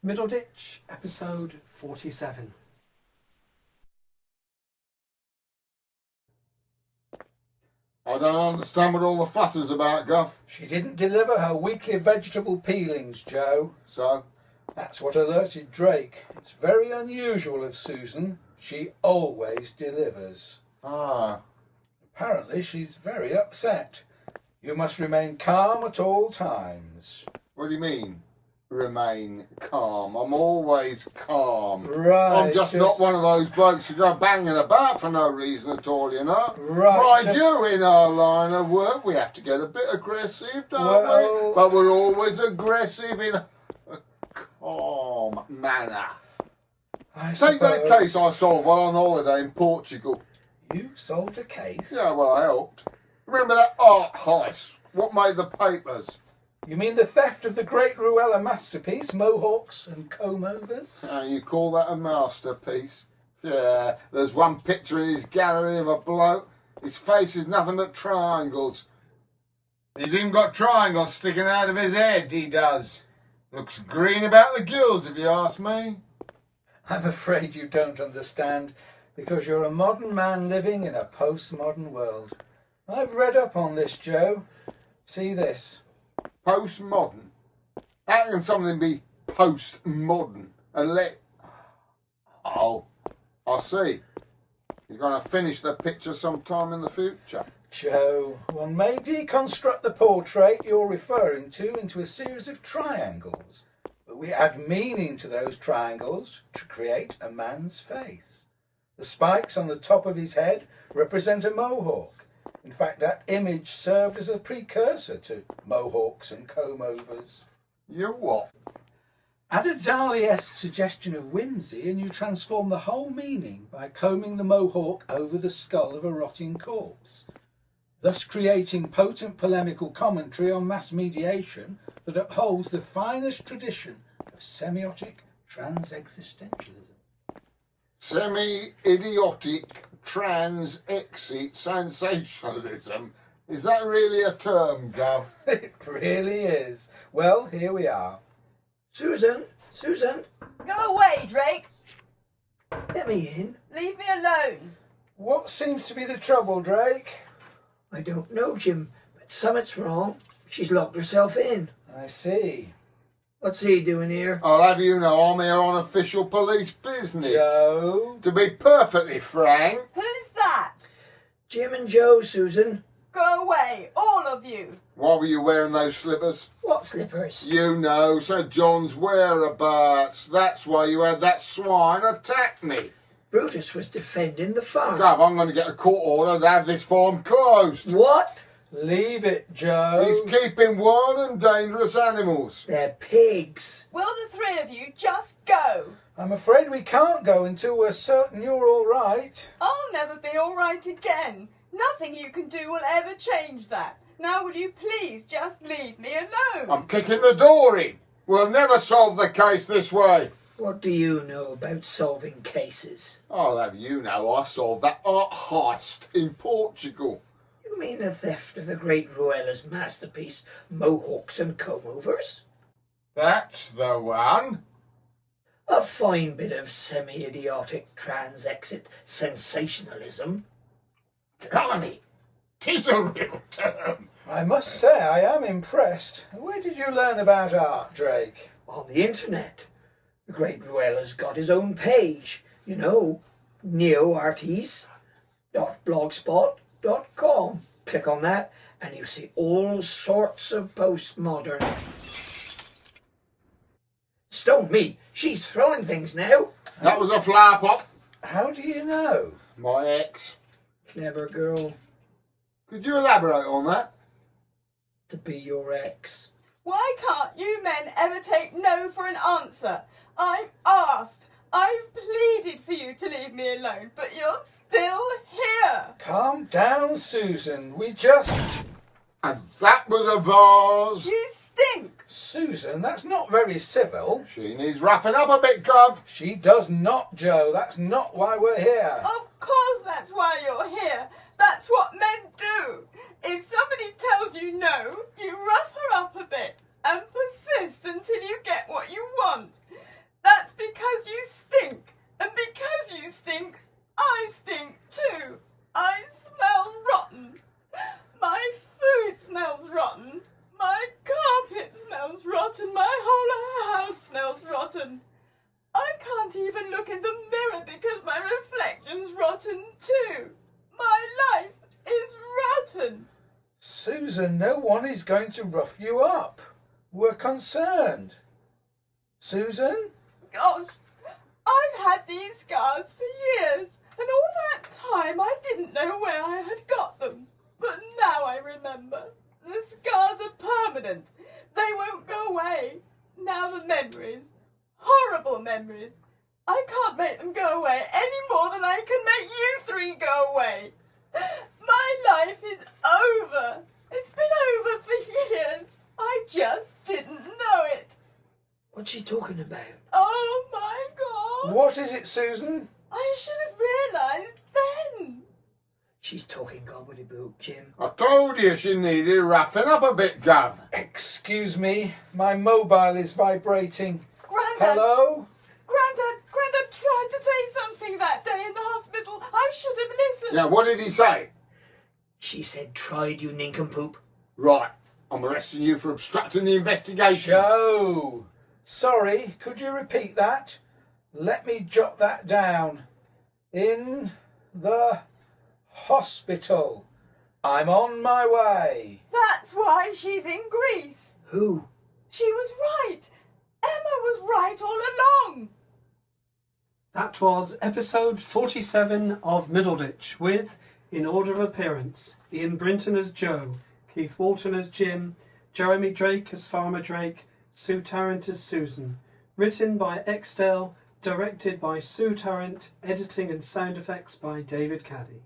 Middleditch, episode 47. I don't understand what all the fuss is about, Guff. She didn't deliver her weekly vegetable peelings, Joe. So? That's what alerted Drake. It's very unusual of Susan. She always delivers. Ah. Apparently she's very upset. You must remain calm at all times. What do you mean, remain calm? I'm always calm. Right. I'm just not one of those blokes who go banging about for no reason at all, you know? Right. Mind you, in our line of work, we have to get a bit aggressive, don't Well, we? But we're always aggressive in a calm manner. Take that case I solved while on holiday in Portugal. You solved a case? Yeah, well, I helped. Remember that art heist? What made the papers? You mean the theft of the great Ruella masterpiece, Mohawks and Comb-overs? You call that a masterpiece? Yeah, there's one picture in his gallery of a bloke. His face is nothing but triangles. He's even got triangles sticking out of his head, he does. Looks green about the gills, if you ask me. I'm afraid you don't understand, because you're a modern man living in a postmodern world. I've read up on this, Joe. See this. Postmodern? How can something be postmodern and let... Oh, I see. He's going to finish the picture sometime in the future. Joe, one may deconstruct the portrait you're referring to into a series of triangles, but we add meaning to those triangles to create a man's face. The spikes on the top of his head represent a mohawk. In fact, that image served as a precursor to Mohawks and Comb-overs. You what? Add a Dali-esque suggestion of whimsy and you transform the whole meaning by combing the mohawk over the skull of a rotting corpse, thus creating potent polemical commentary on mass mediation that upholds the finest tradition of semiotic trans-existentialism. Semi-idiotic trans-exit sensationalism. Is that really a term, Gov? It really is. Well, here we are. Susan! Go away, Drake! Let me in. Leave me alone! What seems to be the trouble, Drake? I don't know, Jim, but something's wrong. She's locked herself in. I see. What's he doing here? I'll have you know I'm here on official police business. Joe? To be perfectly frank. Who's that? Jim and Joe, Susan. Go away, all of you! Why were you wearing those slippers? What slippers? You know, Sir John's whereabouts. That's why you had that swine attack me. Brutus was defending the farm. Gov, I'm going to get a court order to have this farm closed. What? Leave it, Joe. He's keeping wild and dangerous animals. They're pigs. Will the three of you just go? I'm afraid we can't go until we're certain you're all right. I'll never be all right again. Nothing you can do will ever change that. Now will you please just leave me alone? I'm kicking the door in. We'll never solve the case this way. What do you know about solving cases? I'll have you know I solved that art heist in Portugal. You mean the theft of the great Ruella's masterpiece, Mohawks and Comb-overs? That's the one. A fine bit of semi-idiotic trans-exit sensationalism. Agony. 'Tis a real term. I must say I am impressed. Where did you learn about art, Drake? On the internet. The great Ruella's got his own page. You know, neoartes.blogspot.com. Click on that and you see all sorts of postmodern. Stone me, she's throwing things now. That was a flower pot. How do you know? My ex. Clever girl. Could you elaborate on that? To be your ex. Why can't you men ever take no for an answer? I've asked. I've pleaded for you to leave me alone, but you're still here. Calm down, Susan. We just... And that was a vase. You stink. Susan, that's not very civil. She needs roughing up a bit, Gov. She does not, Joe. That's not why we're here. Of course that's why you're here. That's what men do. If somebody tells you no, you rough her up a bit and persist until you get what you want. rotten. My whole house smells rotten. I can't even look in the mirror because my reflection's rotten too. My life is rotten. Susan, no one is going to rough you up. We're concerned. Susan? Gosh, I've had these scars for years, and all that time I didn't know where I had got them. But now I remember. The scars are permanent. They won't go away. Now the memories, horrible memories, I can't make them go away any more than I can make you three go away. My life is over. It's been over for years. I just didn't know it. What's she talking about? Oh my God. What is it, Susan? I should have realised then. She's talking gobbledygook, Jim. I told you she needed roughing up a bit, Gov. Excuse me, my mobile is vibrating. Grandad. Hello? Grandad tried to say something that day in the hospital. I should have listened. Yeah, what did he say? She said, tried, you nincompoop. Right, I'm arresting you for obstructing the investigation. Joe! Sorry, could you repeat that? Let me jot that down. In the hospital. I'm on my way. That's why she's in Greece. Who? She was right. Emma was right all along. That was episode 47 of Middleditch with, in order of appearance, Ian Brinton as Joe, Keith Walton as Jim, Jeremy Drake as Farmer Drake, Sue Tarrant as Susan. Written by Exdale, directed by Sue Tarrant, editing and sound effects by David Caddy.